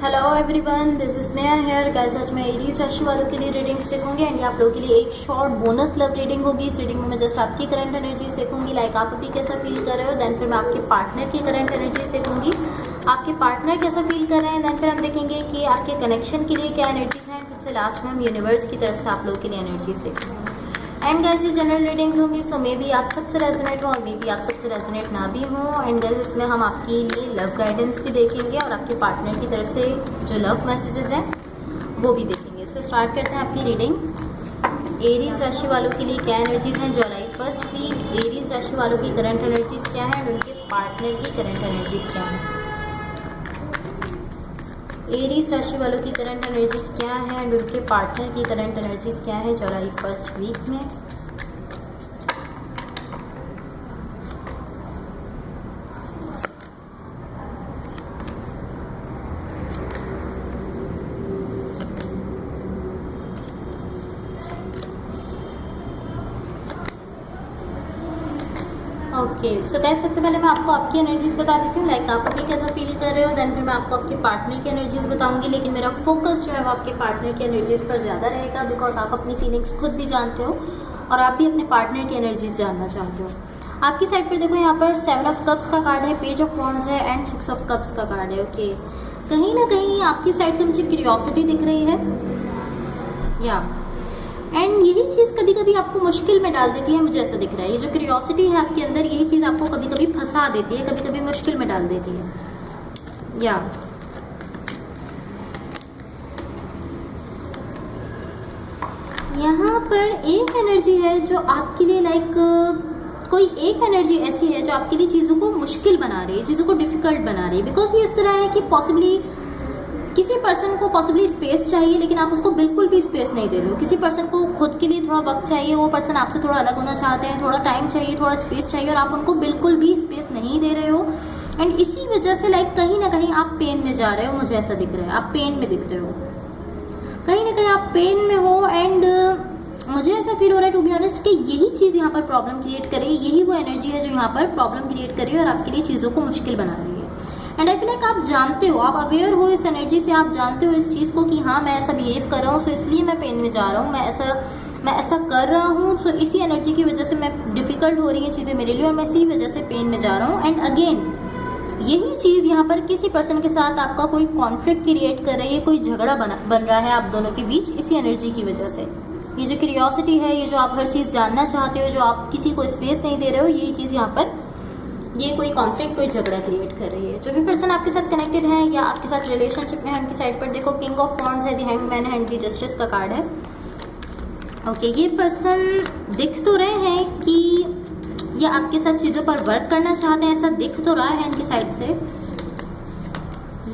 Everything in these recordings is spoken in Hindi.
Hello everyone, this is Sneha here. Guys, आज मैं एरीज राशि वालों के लिए रीडिंग्स देखूंगी एंड आप लोगों के लिए एक शॉर्ट बोनस लव रीडिंग होगी। इस रीडिंग में मैं जस्ट आपकी करंट एनर्जीज देखूंगी, लाइक आप अभी कैसा फील कर रहे हो। देन फिर मैं आपके पार्टनर की करंट एनर्जीज देखूंगी, आपके पार्टनर कैसा फील कर रहे हैं। देन फिर हम देखेंगे कि आपके कनेक्शन के लिए क्या एनर्जीज हैं। सबसे लास्ट में हम यूनिवर्स की तरफ से आप लोगों के लिए एनर्जीज देखेंगे। एंड गाइस, ये जनरल रीडिंग्स होंगी, सो मे बी आप सबसे रेजोनेट हो और मे बी आप सबसे रेजोनेट ना भी हो। एंड गाइस, इसमें हम आपके लिए लव गाइडेंस भी देखेंगे और आपके पार्टनर की तरफ से जो लव मैसेजेस हैं वो भी देखेंगे। सो स्टार्ट करते हैं आपकी रीडिंग। एरीज राशि वालों के लिए क्या एनर्जीज हैं जुलाई फर्स्ट वीक। एरीज राशि वालों की करंट एनर्जीज क्या है और उनके पार्टनर की करंट एनर्जीज क्या है। एरीज राशि वालों की करंट एनर्जीज क्या है एंड उनके पार्टनर की करंट एनर्जीज क्या है जुलाई फर्स्ट वीक में। ओके, सो गाइस, सबसे पहले मैं आपको आपकी एनर्जीज बता देती हूँ, लाइक आप अभी कैसा फील कर रहे हो। देन फिर मैं आपको आपके पार्टनर की एनर्जीज बताऊंगी, लेकिन मेरा फोकस जो है वो आपके पार्टनर की एनर्जीज पर ज़्यादा रहेगा, बिकॉज आप अपनी फीलिंग्स खुद भी जानते हो और आप भी अपने पार्टनर की एनर्जीज जानना चाहते हो। आपकी साइड पर देखो, यहाँ पर 7 ऑफ कप्स का कार्ड है, पेज ऑफ वॉन्ड्स है एंड 6 ऑफ कप्स का कार्ड है। ओके, कहीं ना कहीं आपकी साइड से मुझे क्यूरियोसिटी दिख रही है या एंड यही चीज़ कभी कभी आपको मुश्किल में डाल देती है। मुझे ऐसा दिख रहा है, ये जो क्यूरियोसिटी है आपके अंदर, यही चीज़ आपको कभी कभी फंसा देती है, कभी कभी मुश्किल में डाल देती है। या यहाँ पर एक एनर्जी है जो आपके लिए लाइक कोई एक एनर्जी ऐसी है जो आपके लिए चीज़ों को मुश्किल बना रही है, चीज़ों को डिफिकल्ट बना रही है। बिकॉज ये इस तरह है कि पॉसिबली किसी पर्सन को पॉसिबली स्पेस चाहिए, लेकिन आप उसको बिल्कुल भी स्पेस नहीं दे रहे हो। किसी पर्सन को खुद के लिए थोड़ा वक्त चाहिए, वो पर्सन आपसे थोड़ा अलग होना चाहते हैं, थोड़ा टाइम चाहिए, थोड़ा स्पेस चाहिए और आप उनको बिल्कुल भी स्पेस नहीं दे रहे हो। एंड इसी वजह से लाइक कहीं ना कहीं आप पेन में जा रहे हो। मुझे ऐसा दिख रहा है, आप पेन में दिख रहे हो, कहीं ना कहीं आप पेन में हो। एंड मुझे ऐसा फील हो रहा है टू बी ऑनेस्ट कि यही चीज़ यहाँ पर प्रॉब्लम क्रिएट कर रही है, यही वो एनर्जी है जो यहाँ पर प्रॉब्लम क्रिएट कर रही है और आपके लिए चीज़ों को मुश्किल बना रही है। एंड आई फील लाइक आप जानते हो, आप अवेयर हो इस एनर्जी से, आप जानते हो इस चीज़ को कि हाँ मैं ऐसा बिहेव कर रहा हूँ, सो इसलिए मैं पेन में जा रहा हूँ, मैं ऐसा कर रहा हूँ, सो इसी एनर्जी की वजह से मैं डिफिकल्ट हो रही है चीज़ें मेरे लिए और मैं इसी वजह से पेन में जा रहा हूँ। एंड अगेन यही चीज़ यहाँ पर किसी पर्सन के साथ आपका कोई कॉन्फ्लिक्ट क्रिएट कर रही है, कोई झगड़ा बन रहा है आप दोनों के बीच इसी एनर्जी की वजह से। ये जो क्यूरियोसिटी है, ये जो आप हर चीज़ जानना चाहते हो, जो आप किसी को स्पेस नहीं दे रहे हो, यही चीज़ यहाँ पर ये कोई कॉन्फ्लिक्ट, कोई झगड़ा क्रिएट कर रही है। जो भी पर्सन आपके साथ कनेक्टेड है या आपके साथ रिलेशनशिप में है, उनकी साइड पर देखो किंग ऑफ वॉन्ड्स है, द हैंगमैन है एंड द जस्टिस का कार्ड है। ओके, ये पर्सन दिख तो रहे हैं कि ये आपके साथ चीज़ों पर वर्क करना चाहते हैं, ऐसा दिख तो रहा है इनकी साइड से,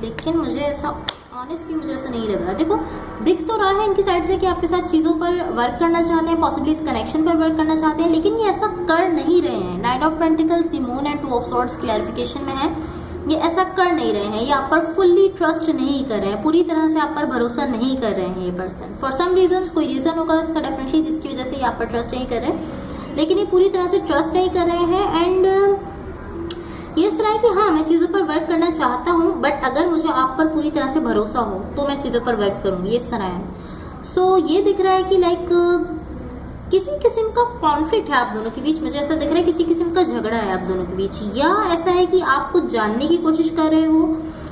लेकिन मुझे ऐसा ऑनेस्टली मुझे ऐसा नहीं लग रहा। देखो, दिख तो रहा है इनकी साइड से कि आपके साथ चीज़ों पर वर्क करना चाहते हैं, पॉसिबली इस कनेक्शन पर वर्क करना चाहते हैं, लेकिन ये ऐसा कर नहीं रहे हैं। Night of pentacles, the moon and 2 of swords clarification में है, ये ऐसा कर नहीं रहे हैं, ये आप पर फुल्ली ट्रस्ट नहीं कर रहे हैं, पूरी तरह से आप पर भरोसा नहीं कर रहे हैं ये पर्सन। फॉर सम रीजन, कोई रीजन होगा इसका डेफिनेटली जिसकी वजह से ये आप पर ट्रस्ट नहीं कर रहे, लेकिन ये पूरी तरह से ट्रस्ट नहीं कर रहे हैं। एंड ये इस तरह है कि हाँ मैं चीज़ों पर वर्क करना चाहता हूँ, बट अगर मुझे आप पर पूरी तरह से भरोसा हो तो मैं चीज़ों पर वर्क करूँगी, इस तरह है। सो ये दिख रहा है कि लाइक किसी किस्म का कॉन्फ्लिक्ट है आप दोनों के बीच। मुझे ऐसा दिख रहा है किसी किस्म का झगड़ा है आप दोनों के बीच, या ऐसा है कि आप कुछ जानने की कोशिश कर रहे हो,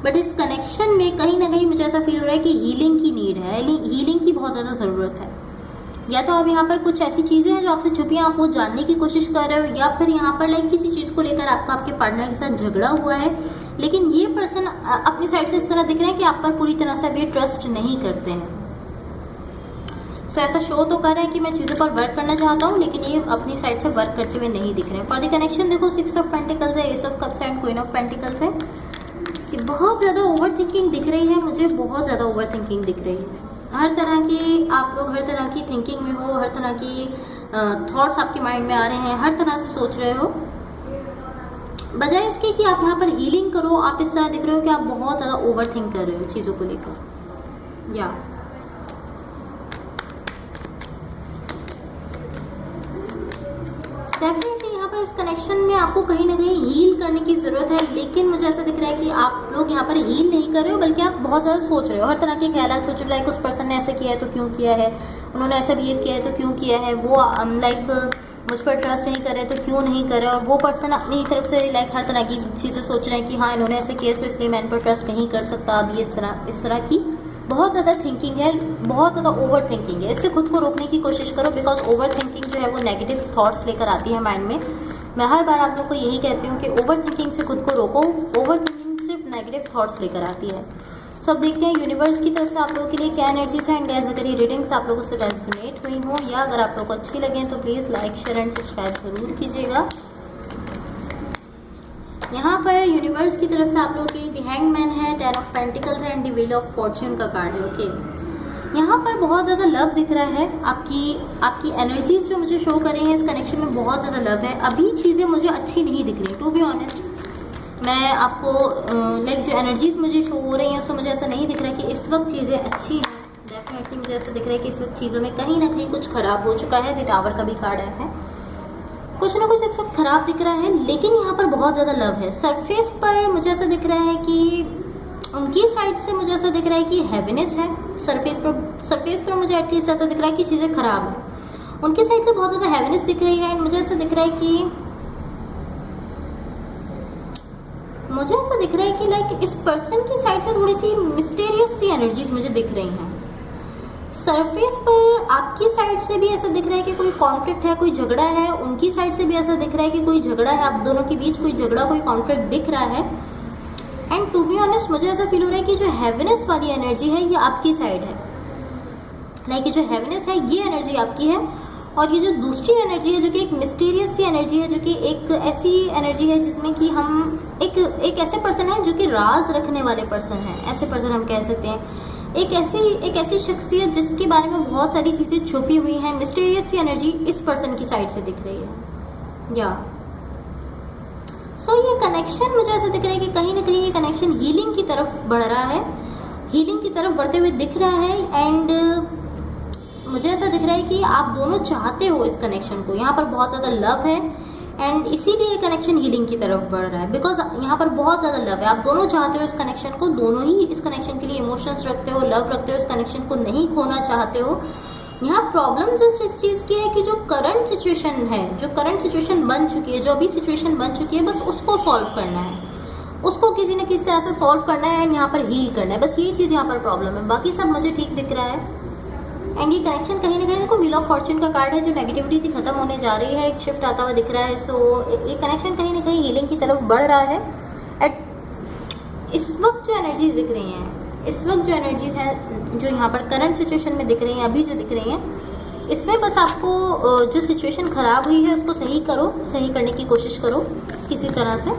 बट इस कनेक्शन में कहीं ना कहीं मुझे ऐसा फील हो रहा है कि हीलिंग की नीड है, हीलिंग की बहुत ज़्यादा ज़रूरत है। या तो अब यहाँ पर कुछ ऐसी चीज़ें हैं जो आपसे छुपी हैं, आप वो जानने की कोशिश कर रहे हो, या फिर यहाँ पर लाइक किसी चीज़ को लेकर आपका आपके पार्टनर के साथ झगड़ा हुआ है, लेकिन ये पर्सन अपनी साइड से इस तरह दिख रहे हैं कि आप पर पूरी तरह से अभी ट्रस्ट नहीं करते हैं। सो ऐसा शो तो कर रहे हैं कि मैं चीज़ों पर वर्क करना चाहता हूँ, लेकिन ये अपनी साइड से वर्क करते हुए नहीं दिख रहे हैं। फॉर द कनेक्शन देखो 6 ऑफ पेंटिकल्स है, S of cups and queen of pentacles है। कि बहुत ज़्यादा ओवर थिंकिंग दिख रही है मुझे, बहुत ज़्यादा ओवर थिंकिंग दिख रही है। हर तरह की आप लोग हर तरह की थिंकिंग में हो, हर तरह की थॉट्स आपके माइंड में आ रहे हैं, हर तरह से सोच रहे हो। बजाय इसके कि आप यहाँ पर हीलिंग करो, आप इस तरह दिख रहे हो कि आप बहुत ज़्यादा ओवर थिंक कर रहे हो चीज़ों को लेकर। या डेफिनेटली यहाँ पर इस कनेक्शन में आपको कहीं ना कहीं हील करने की ज़रूरत है, लेकिन मुझे ऐसा दिख रहा है कि आप लोग यहाँ पर हील नहीं कर रहे हो, बल्कि आप बहुत ज़्यादा सोच रहे हो, हर तरह के ख्याल सोच रहे हो। उस पर्सन ने ऐसा किया है तो क्यों किया है, उन्होंने ऐसा बिहेव किया है तो क्यों किया है, वो लाइक मुझ पर ट्रस्ट नहीं कर रहे तो क्यों नहीं कर रहे, और वो पर्सन अपनी तरफ से लाइक हर तरह की चीज़ें सोच रहे हैं कि हाँ इन्होंने ऐसे किया तो इसलिए मैं इन पर ट्रस्ट नहीं कर सकता। अभी इस तरह की बहुत ज़्यादा थिंकिंग है, बहुत ज़्यादा ओवर थिंकिंग है। इससे खुद को रोकने की कोशिश करो, बिकॉज ओवर थिंकिंग जो है वो नेगेटिव थॉट्स लेकर आती है माइंड में। मैं हर बार आप लोग को यही कहती हूँ कि ओवर थिंकिंग से खुद को रोको, ओवर थिंकिंग सिर्फ नेगेटिव थॉट्स लेकर आती है। सो अब देखते हैं यूनिवर्स की तरफ से आप लोगों के लिए क्या एनर्जीज है। एंड गाइस अगर ये रीडिंग्स आप लोगों से रेजोनेट हुई हो या अगर आप लोगों को अच्छी लगे तो please like share and subscribe जरूर कीजिएगा। यहाँ पर यूनिवर्स की तरफ से आप लोगों के लिए द हैंगमैन है, 10 ऑफ पेंटिकल्स है and the wheel of Fortune का कार्ड है। ओके, यहाँ पर बहुत ज़्यादा लव दिख रहा है। आपकी एनर्जीज जो मुझे शो कर रही हैं इस कनेक्शन में बहुत ज़्यादा लव है। अभी चीज़ें मुझे अच्छी नहीं दिख रही, टू बी ऑनेस्ट। मैं आपको लाइक जो एनर्जीज मुझे शो हो रही हैं उससे मुझे ऐसा नहीं दिख रहा है कि इस वक्त चीज़ें अच्छी हैं। डेफिनेटली मुझे ऐसा दिख रहा है कि इस वक्त चीज़ों में कहीं ना कहीं कुछ खराब हो चुका है। द टावर का भी कार्ड आया है, कुछ ना कुछ इस वक्त खराब दिख रहा है, लेकिन यहाँ पर बहुत ज़्यादा लव है। सरफेस पर मुझे ऐसा दिख रहा है कि उनकी साइड से मुझे ऐसा दिख रहा है कि हैवीनेस है। सरफेस पर मुझे एटलीस्ट ऐसा दिख रहा है कि चीज़ें खराब हैं। उनकी साइड से बहुत ज़्यादा हैवीनेस दिख रही है। एंड मुझे ऐसा दिख रहा है कि लाइक इस पर्सन की साइड से थोड़ी सी मिस्टीरियस सी एनर्जीज मुझे दिख रही हैं। सरफेस पर आपकी साइड से भी ऐसा दिख रहा है कि कोई कॉन्फ्लिक्ट है, कोई झगड़ा है। उनकी साइड से भी ऐसा दिख रहा है कि कोई झगड़ा है, आप दोनों के बीच कोई झगड़ा, कोई कॉन्फ्लिक्ट दिख रहा है। एंड टू बी ऑनेस्ट मुझे ऐसा फील हो रहा है कि जो हैवीनेस वाली एनर्जी है ये आपकी साइड है। लाइक जो हैवीनेस है ये एनर्जी आपकी है, और ये जो दूसरी एनर्जी है जो कि एक मिस्टीरियस सी एनर्जी है, जो कि एक ऐसी एनर्जी है जिसमें कि हम एक ऐसे पर्सन है जो कि राज रखने वाले पर्सन हैं। ऐसे पर्सन हम कह सकते हैं, एक ऐसी शख्सियत जिसके बारे में बहुत सारी चीज़ें छुपी हुई हैं। मिस्टीरियस सी एनर्जी इस पर्सन की साइड से दिख रही है। या सो ये कनेक्शन मुझे ऐसा दिख रहा है कि कहीं ना कहीं ये कनेक्शन हीलिंग की तरफ बढ़ रहा है, हीलिंग की तरफ बढ़ते हुए दिख रहा है। एंड मुझे ऐसा दिख रहा है कि आप दोनों चाहते हो इस कनेक्शन को। यहाँ पर बहुत ज़्यादा लव है एंड इसीलिए ये कनेक्शन हीलिंग की तरफ बढ़ रहा है, बिकॉज यहाँ पर बहुत ज़्यादा लव है। आप दोनों चाहते हो इस कनेक्शन को, दोनों ही इस कनेक्शन के लिए इमोशंस रखते हो, लव रखते हो, इस कनेक्शन को नहीं खोना चाहते हो। यहाँ प्रॉब्लम जस्ट इस चीज़ की है कि जो करंट सिचुएशन है, जो करंट सिचुएशन बन चुकी है, जो अभी सिचुएशन बन चुकी है, बस उसको सॉल्व करना है, उसको किसी न किसी तरह से सॉल्व करना है एंड यहाँ पर हील करना है। बस ये चीज़ यहाँ पर प्रॉब्लम है, बाकी सब मुझे ठीक दिख रहा है। एंड ये कनेक्शन कहीं ना कहीं देखो व्हील ऑफ फॉर्च्यून का कार्ड है, जो नेगेटिविटी थी खत्म होने जा रही है, एक शिफ्ट आता हुआ दिख रहा है। सो ये कनेक्शन कहीं ना कहीं हीलिंग की तरफ बढ़ रहा है। एट इस वक्त जो एनर्जीज दिख रही हैं, इस वक्त जो एनर्जीज हैं जो यहाँ पर करंट सिचुएशन में दिख रही हैं, अभी जो दिख रही हैं, इसमें बस आपको जो सिचुएशन ख़राब हुई है उसको सही करो, सही करने की कोशिश करो किसी तरह से,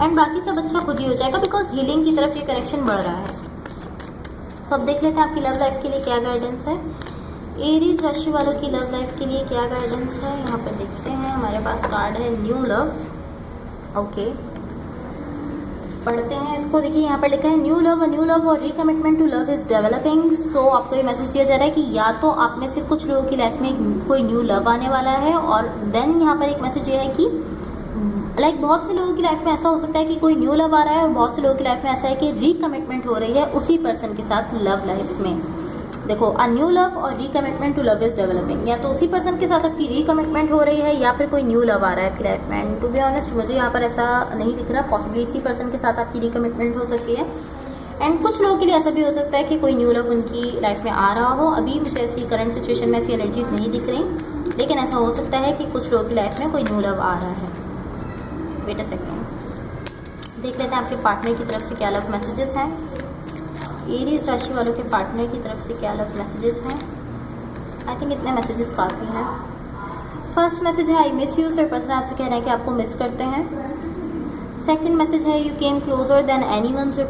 एंड बाकी सब अच्छा खुद ही हो जाएगा, बिकॉज हीलिंग की तरफ ये कनेक्शन बढ़ रहा है। सो अब देख लेते हैं आपकी लव लाइफ के लिए क्या गाइडेंस है। एरीज राशि वालों की लव लाइफ के लिए क्या गाइडेंस है, यहाँ पर देखते हैं। हमारे पास कार्ड है न्यू लव। ओके, पढ़ते हैं इसको। देखिए यहाँ पर लिखा है न्यू लव और रिकमिटमेंट टू लव इज डेवलपिंग। सो आपको ये मैसेज दिया जा रहा है कि या तो आप में से कुछ लोगों की लाइफ में कोई न्यू लव आने वाला है, और देन यहाँ पर एक मैसेज ये है कि लाइक बहुत से लोगों की लाइफ में ऐसा हो सकता है कि कोई न्यू लव आ रहा है, और बहुत से लोगों की लाइफ में ऐसा है कि रिकमिटमेंट हो रही है उसी पर्सन के साथ लव लाइफ में। देखो, अ न्यू लव और रिकमिटमेंट टू लव इज डेवलपिंग, या तो उसी पर्सन के साथ आपकी रिकमिटमेंट हो रही है या फिर कोई न्यू लव आ रहा है आपकी लाइफ में। एंड टू बी ऑनेस्ट मुझे यहाँ पर ऐसा नहीं दिख रहा, पॉसिबली इसी पर्सन के साथ आपकी रिकमिटमेंट हो सकती है। एंड कुछ लोगों के लिए ऐसा भी हो सकता है कि कोई न्यू लव उनकी लाइफ में आ रहा हो। अभी मुझे ऐसी करंट सिचुएशन में ऐसी एनर्जीज नहीं दिख रही, लेकिन ऐसा हो सकता है कि कुछ लोगों की लाइफ में कोई न्यू लव आ रहा है। वेट अ सेकेंड, देख लेते हैं आपके पार्टनर की तरफ से क्या लव मैसेजेस हैं। एरीज राशि वालों के पार्टनर की तरफ से क्या लव मैसेजेस हैं। आई थिंक इतने मैसेजेस काफ़ी हैं। फर्स्ट मैसेज है I miss you, so person आपसे कह रहे हैं कि आपको मिस करते हैं। सेकंड मैसेज है you came closure than anyone, so